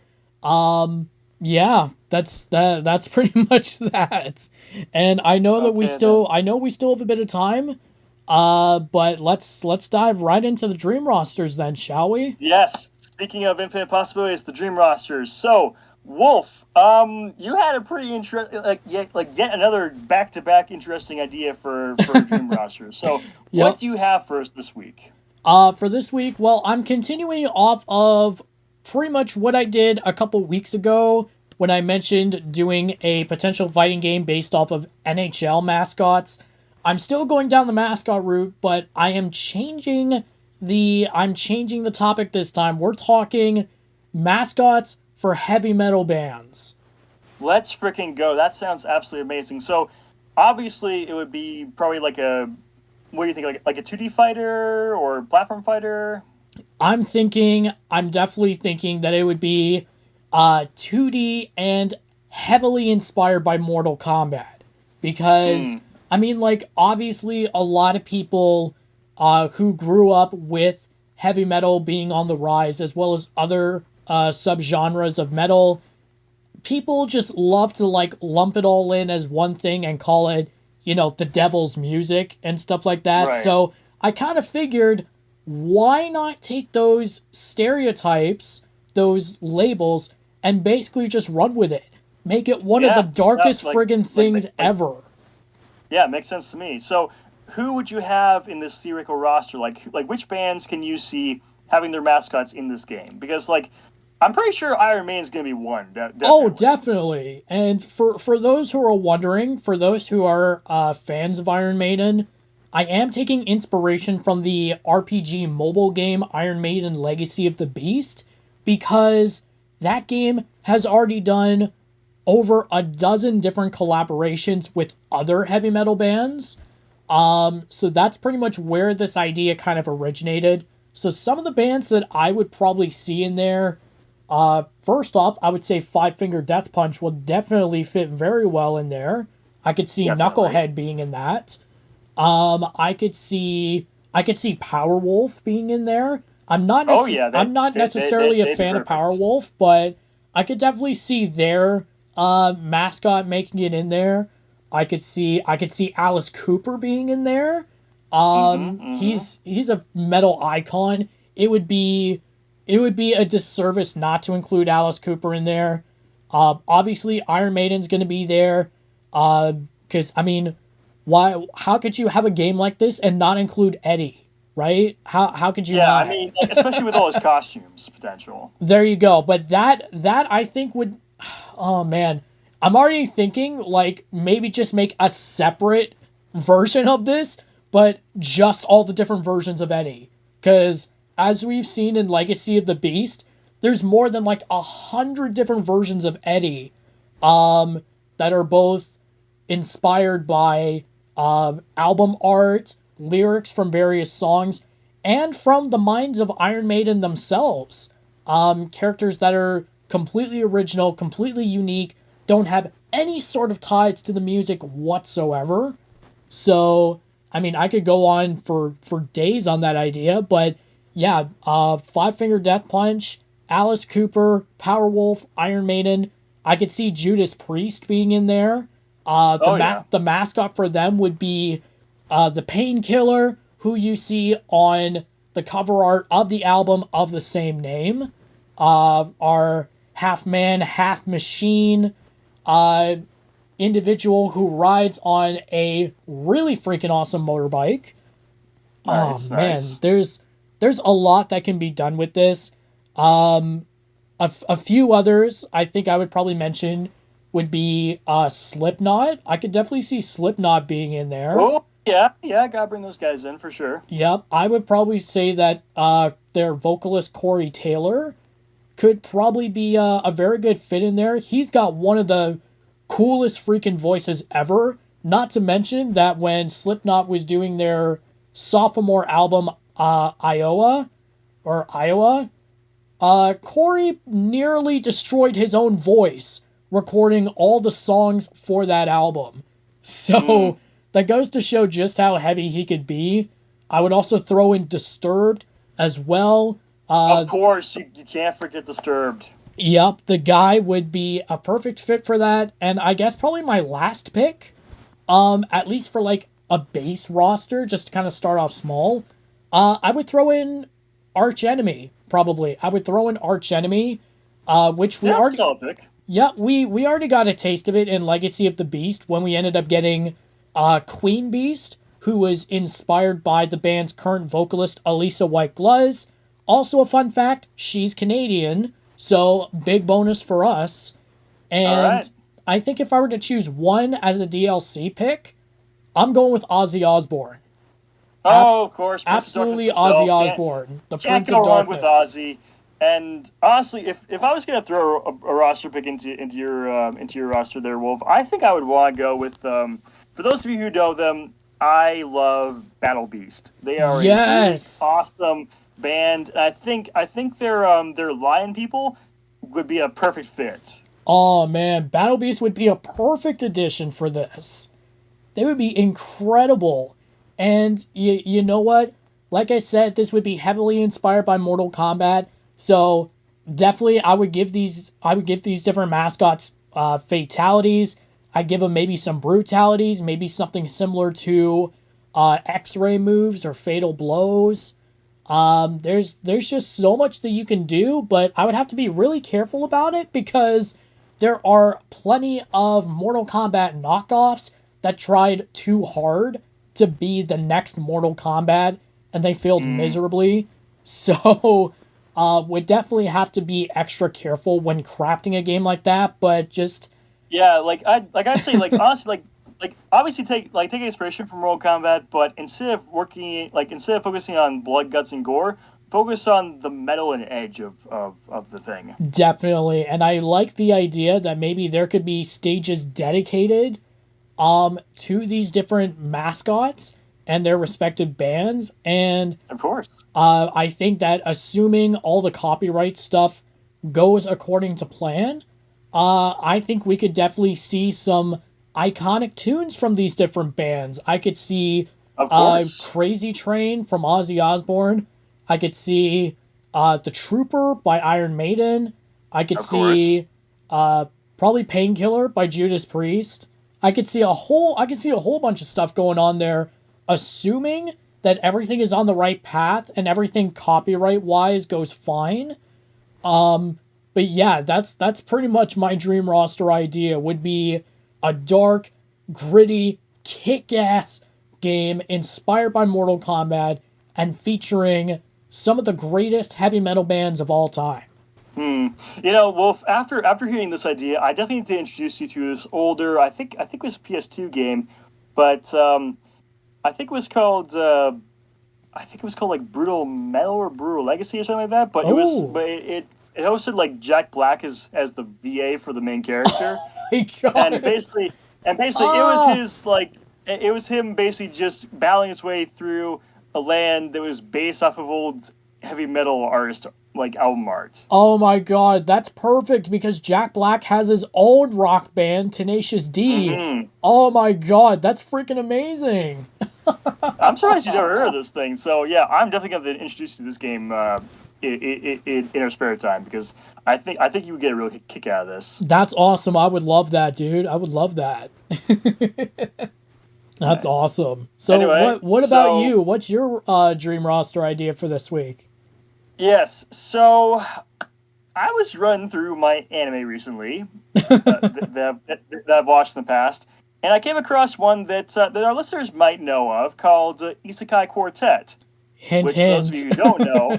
yeah, that's pretty much that. And I know that Okay then. we still have a bit of time. But let's dive right into the dream rosters then, shall we? Yes. Speaking of infinite possibilities, the dream rosters. So, Wolf, you had a pretty interesting, yet another back-to-back interesting idea for dream rosters. So, what Yep. do you have for us this week? For this week, well, I'm continuing off of pretty much what I did a couple weeks ago when I mentioned doing a potential fighting game based off of NHL mascots. I'm still going down the mascot route, but I'm changing the topic this time. We're talking mascots for heavy metal bands. Let's freaking go. That sounds absolutely amazing. So, obviously, it would be probably like a, what do you think, like a 2D fighter or platform fighter? I'm definitely thinking that it would be 2D and heavily inspired by Mortal Kombat. Because, Mm, I mean, like, obviously, a lot of people who grew up with heavy metal being on the rise, as well as other subgenres of metal, people just love to, like, lump it all in as one thing and call it, the devil's music and stuff like that. right. So I kind of figured, why not take those stereotypes, those labels, and basically just run with it? Make it one of the Yeah, darkest like friggin' like things ever. yeah, it makes sense to me. So, who would you have in this theoretical roster? Like which bands can you see having their mascots in this game? Because I'm pretty sure Iron Maiden's going to be one, Oh, definitely. definitely. And for those who are wondering, for those who are fans of Iron Maiden, I am taking inspiration from the RPG mobile game Iron Maiden Legacy of the Beast because that game has already done over a dozen different collaborations with other heavy metal bands. So that's pretty much where this idea kind of originated. So some of the bands that I would probably see in there, first off, I would say Five Finger Death Punch would definitely fit very well in there. I could see Definitely. Knucklehead being in that. I could see Powerwolf being in there. Oh yeah, I'm not necessarily a they'd be fan of perfect. Powerwolf, but I could definitely see their mascot making it in there. I could see Alice Cooper being in there. Mm-hmm. Mm-hmm. He's a metal icon. It would be it would be a disservice not to include Alice Cooper in there. Obviously, Iron Maiden's going to be there. Because I mean, why? How could you have a game like this and not include Eddie? Right? How could you Yeah, I not? mean, like especially with all his costumes potential. There you go. But that I think would. Oh man, I'm already thinking like maybe just make a separate version of this, but just all the different versions of Eddie. Because as we've seen in Legacy of the Beast, there's more than like 100 different versions of Eddie that are both inspired by album art, lyrics from various songs, and from the minds of Iron Maiden themselves. Characters that are completely original, completely unique, don't have any sort of ties to the music whatsoever. So, I mean, I could go on for days on that idea, but yeah, Five Finger Death Punch, Alice Cooper, Powerwolf, Iron Maiden. I could see Judas Priest being in there. Oh yeah. The mascot for them would be the Painkiller, who you see on the cover art of the album of the same name. Our half man, half machine uh, individual who rides on a really freaking awesome motorbike. Oh Nice, man, nice. there's a lot that can be done with this. A few others I think I would probably mention would be Slipknot. I could definitely see Slipknot being in there. Oh yeah, yeah. Gotta bring those guys in for sure. Yep, I would probably say that their vocalist Corey Taylor could probably be a very good fit in there. He's got one of the coolest freaking voices ever. Not to mention that when Slipknot was doing their sophomore album, Iowa, Corey nearly destroyed his own voice recording all the songs for that album. Mm. So that goes to show just how heavy he could be. I would also throw in Disturbed as well. Of course, you can't forget Disturbed. Yep, the guy would be a perfect fit for that. And I guess probably my last pick, at least for like a base roster just to kind of start off small, I would throw in Arch Enemy. Probably, I would throw in Arch Enemy, which we Yeah, that's a already solid pick. yeah, we already got a taste of it in Legacy of the Beast when we ended up getting Queen Beast, who was inspired by the band's current vocalist Elisa White Gluz. Also, a fun fact: she's Canadian, so big bonus for us. All And right. I think if I were to choose one as a DLC pick, I'm going with Ozzy Osbourne. Oh, of course, Prince of Darkness Absolutely Ozzy himself. Osbourne, the Can't Prince go of wrong with Darkness. Ozzy. And honestly, if I was gonna throw a roster pick into your roster there, Wolf, I think I would want to go with For those of you who know them, I love Battle Beast. They are a really Yes. awesome band. And I think their Lion People would be a perfect fit. Oh man, Battle Beast would be a perfect addition for this. They would be incredible. And you know what? Like I said, this would be heavily inspired by Mortal Kombat. So definitely, I would give these different mascots fatalities. I give them maybe some brutalities, maybe something similar to X-ray moves or fatal blows. There's just so much that you can do, but I would have to be really careful about it because there are plenty of Mortal Kombat knockoffs that tried too hard to be the next Mortal Kombat and they failed Mm. miserably. So, would definitely have to be extra careful when crafting a game like that, but just Yeah, I'd say honestly obviously take inspiration from Mortal Kombat, but instead of focusing on blood, guts, and gore, focus on the metal and edge of the thing. definitely. And I like the idea that maybe there could be stages dedicated to these different mascots and their respective bands. And Of course. I think that assuming all the copyright stuff goes according to plan, I think we could definitely see some iconic tunes from these different bands. I could see Of course. Crazy Train from Ozzy Osbourne. I could see The Trooper by Iron Maiden. I could Of course. see probably Painkiller by Judas Priest. I could see a whole bunch of stuff going on there, assuming that everything is on the right path and everything copyright wise goes fine. But yeah, that's pretty much my dream roster idea would be a dark, gritty, kick-ass game inspired by Mortal Kombat and featuring some of the greatest heavy metal bands of all time. Hmm. Wolf. After hearing this idea, I definitely need to introduce you to this older. I think it was a PS2 game, but I think it was called. I think it was called like Brutal Metal or Brutal Legacy or something like that. But Oh it hosted like Jack Black as the VA for the main character, my and god. basically Ah, it was him basically just battling his way through a land that was based off of old heavy metal artist like album art. oh my god, that's perfect because Jack Black has his own rock band, Tenacious D. Hmm. Oh my god, that's freaking amazing. I'm surprised you never heard of this thing. So yeah, I'm definitely going to introduce you to this game in our spare time because I think you would get a real kick out of this. That's awesome. I would love that, dude. I would love that. That's Nice. awesome. So Anyway, what about so you? What's your dream roster idea for this week? yes, so I was running through my anime recently that I've watched in the past, and I came across one that our listeners might know of called Isekai Quartet, Hint which for those of you hint. who don't know,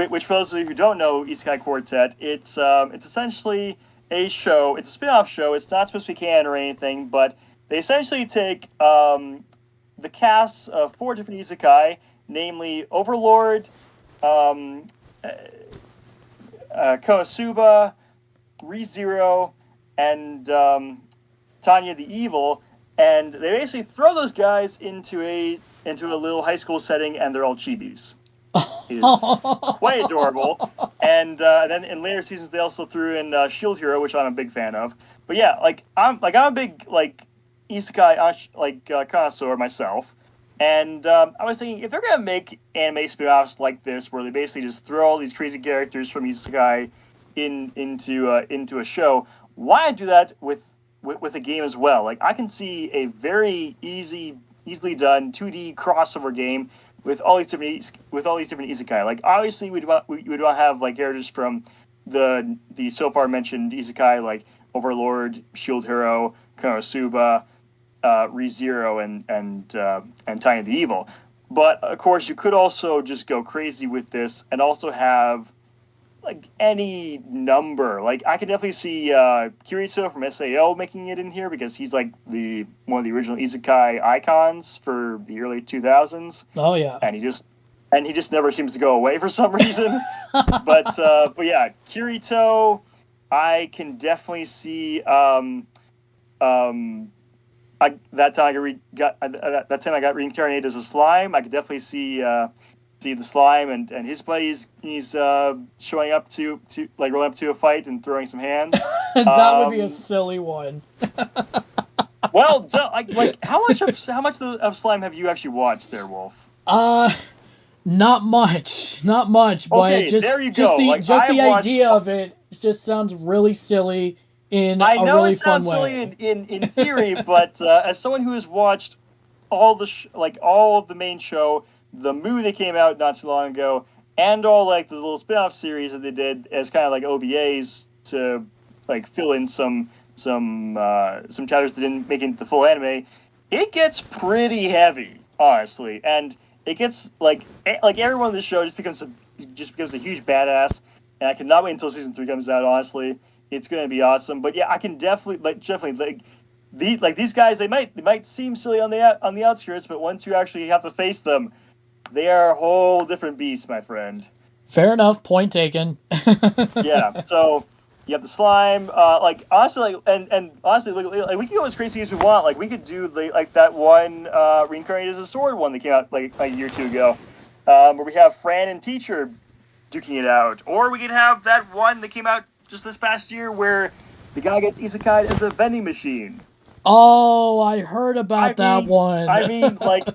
which for those of you who don't know Isekai Quartet, it's essentially a show. It's a spin-off show. It's not supposed to be canon or anything, but they essentially take the casts of four different isekai, namely Overlord, um, Konosuba, ReZero, and Tanya the Evil, and they basically throw those guys into a little high school setting, and they're all chibis. It is quite adorable. And then in later seasons, they also threw in Shield Hero, which I'm a big fan of. But yeah, I'm a big isekai connoisseur myself. And I was thinking, if they're gonna make anime spin-offs like this, where they basically just throw all these crazy characters from isekai into a show, why not do that with with a game as well. Like I can see a very easily done 2D crossover game with all these different isekai. Like obviously we would want to have like characters from the so far mentioned isekai like Overlord, Shield Hero, Konosuba, ReZero, and Tiny the Evil. But of course, you could also just go crazy with this and also have like any number. Like I could definitely see Kirito from SAO making it in here because he's like the one of the original isekai icons for the early 2000s. Oh yeah. And he just never seems to go away for some reason. but yeah, Kirito, I can definitely see. That time I got reincarnated as a slime. I could definitely see the slime and his buddies. He's showing up to like rolling up to a fight and throwing some hands. That would be a silly one. Well, like how much of slime have you actually watched there, Wolf? Not much, but Okay, just there you just go. the Like, just the watched, idea of it just sounds really silly in I a know really it sounds fun silly way. in theory, but as someone who has watched all all of the main show, the movie that came out not too long ago, and all like the little spin-off series that they did as kind of like OVAs to like fill in some chapters that didn't make it into the full anime, it gets pretty heavy, honestly, and it gets like everyone in the show just becomes a huge badass, and I cannot wait until season 3 comes out. Honestly, it's going to be awesome. But yeah, I can definitely these guys. They might seem silly on the outskirts, but once you actually have to face them, they are a whole different beast, my friend. Fair enough. Point taken. Yeah. So you have the slime. Like honestly, and honestly, like we can go as crazy as we want. Like we could do like that one reincarnated as a sword one that came out like a year or two ago, where we have Fran and Teacher duking it out, or we could have that one that came out just this past year where the guy gets isekai as a vending machine. Oh, I heard about that one. I mean, like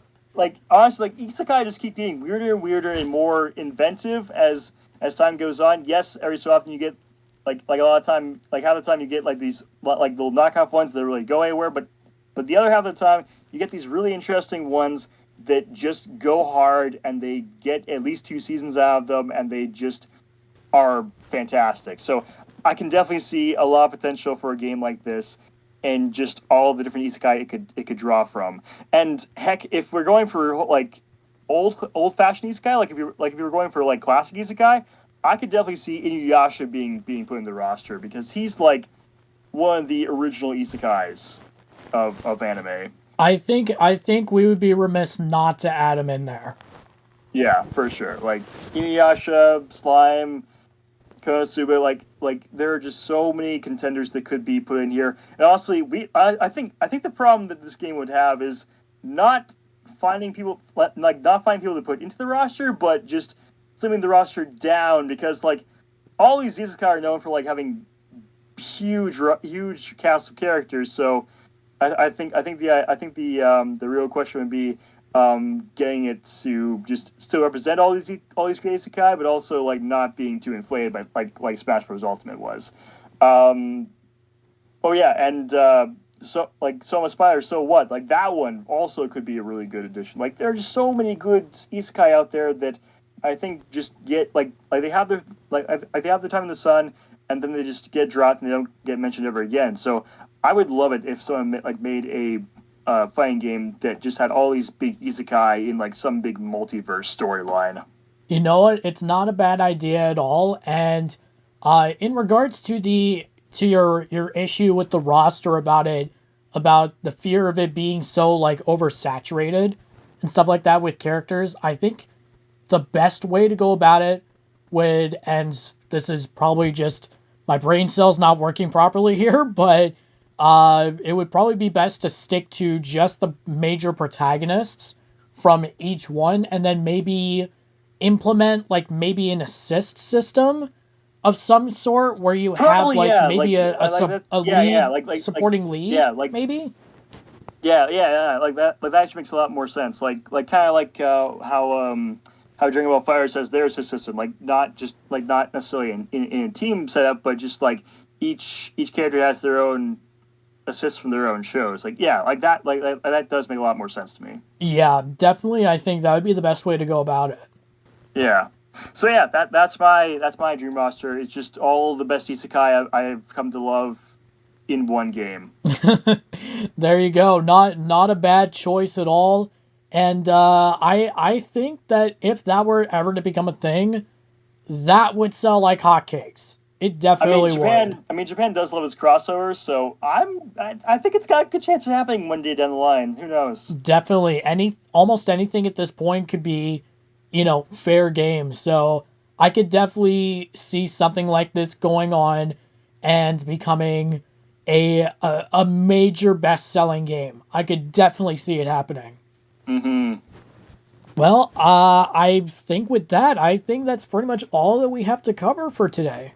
honestly, like isekai just keep getting weirder and weirder and more inventive as time goes on. Yes, every so often you get like a lot of time, like half the time you get like these like little knockoff ones that really go anywhere, but the other half of the time you get these really interesting ones that just go hard and they get at least 2 seasons out of them and they just are fantastic. So I can definitely see a lot of potential for a game like this and just all the different isekai it could draw from. And heck, if we're going for like old fashioned isekai, like if you were going for like classic isekai, I could definitely see Inuyasha being put in the roster because he's like one of the original isekais of anime. I think we would be remiss not to add him in there. Yeah, for sure. Like Inuyasha, Slime, Konosuba, like there are just so many contenders that could be put in here. And honestly, I think the problem that this game would have is not finding people to put into the roster, but just slimming the roster down because like all these isekai are known for like having huge cast of characters. So I think the real question would be getting it to just still represent all these great isekai, but also like not being too inflated by like Smash Bros. Ultimate was. Oh yeah, and so like Soma Spider, so what? Like that one also could be a really good addition. Like there are just so many good isekai out there that I think just get like they have their they have their time in the sun, and then they just get dropped and they don't get mentioned ever again. So I would love it if someone made a fighting game that just had all these big isekai in like some big multiverse storyline. You know what? It's not a bad idea at all. And in regards to your issue with the roster about the fear of it being so like oversaturated and stuff like that with characters, I think the best way to go about it would, and this is probably just my brain cells not working properly here, but it would probably be best to stick to just the major protagonists from each one, and then maybe implement like maybe an assist system of some sort where you Probably, have like yeah, maybe a lead supporting lead, yeah, like maybe. yeah, like that. Like that actually makes a lot more sense. Like kind of like how Dragon Ball Fire says their assist system, like not necessarily in a team setup, but just like each character has their own assists from their own shows. Like, yeah, like that does make a lot more sense to me. Yeah, definitely. I think that would be the best way to go about it. Yeah. So yeah, that's my dream roster. It's just all the best isekai I've come to love in one game. There you go. Not a bad choice at all. And I think that if that were ever to become a thing, that would sell like hotcakes. It definitely would. Japan does love its crossovers, so I think it's got a good chance of happening one day down the line. Who knows? Definitely. Almost anything at this point could be, fair game. So I could definitely see something like this going on and becoming a major best-selling game. I could definitely see it happening. Mm-hmm. Well, I think with that, I think that's pretty much all that we have to cover for today.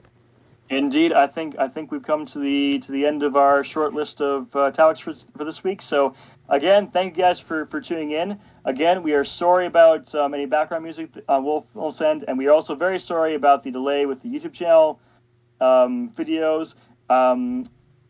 Indeed, I think we've come to the end of our short list of topics for this week. So again, thank you guys for tuning in. Again, we are sorry about any background music on Wolf's end, and we are also very sorry about the delay with the YouTube channel videos.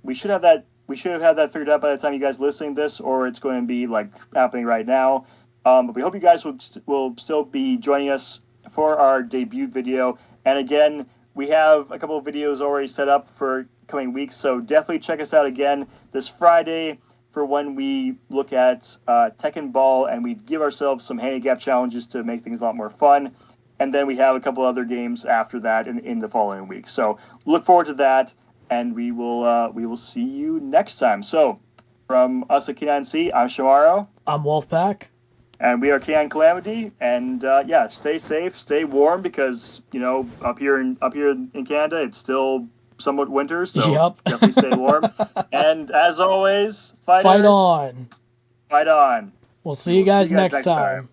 We should have had that figured out by the time you guys listening to this, or it's going to be like happening right now. But we hope you guys will still be joining us for our debut video. And again, we have a couple of videos already set up for coming weeks, so definitely check us out again this Friday for when we look at Tekken Ball, and we give ourselves some handicap challenges to make things a lot more fun. And then we have a couple other games after that in the following week. So look forward to that, and we will see you next time. So from us at K9C, I'm Shamaro. I'm Wolfpack. And we are K9 Calamity, and yeah, stay safe, stay warm, because up here in Canada it's still somewhat winter, so yep. Definitely stay warm. And as always, fighters, fight on. Fight on. We'll see you guys next time.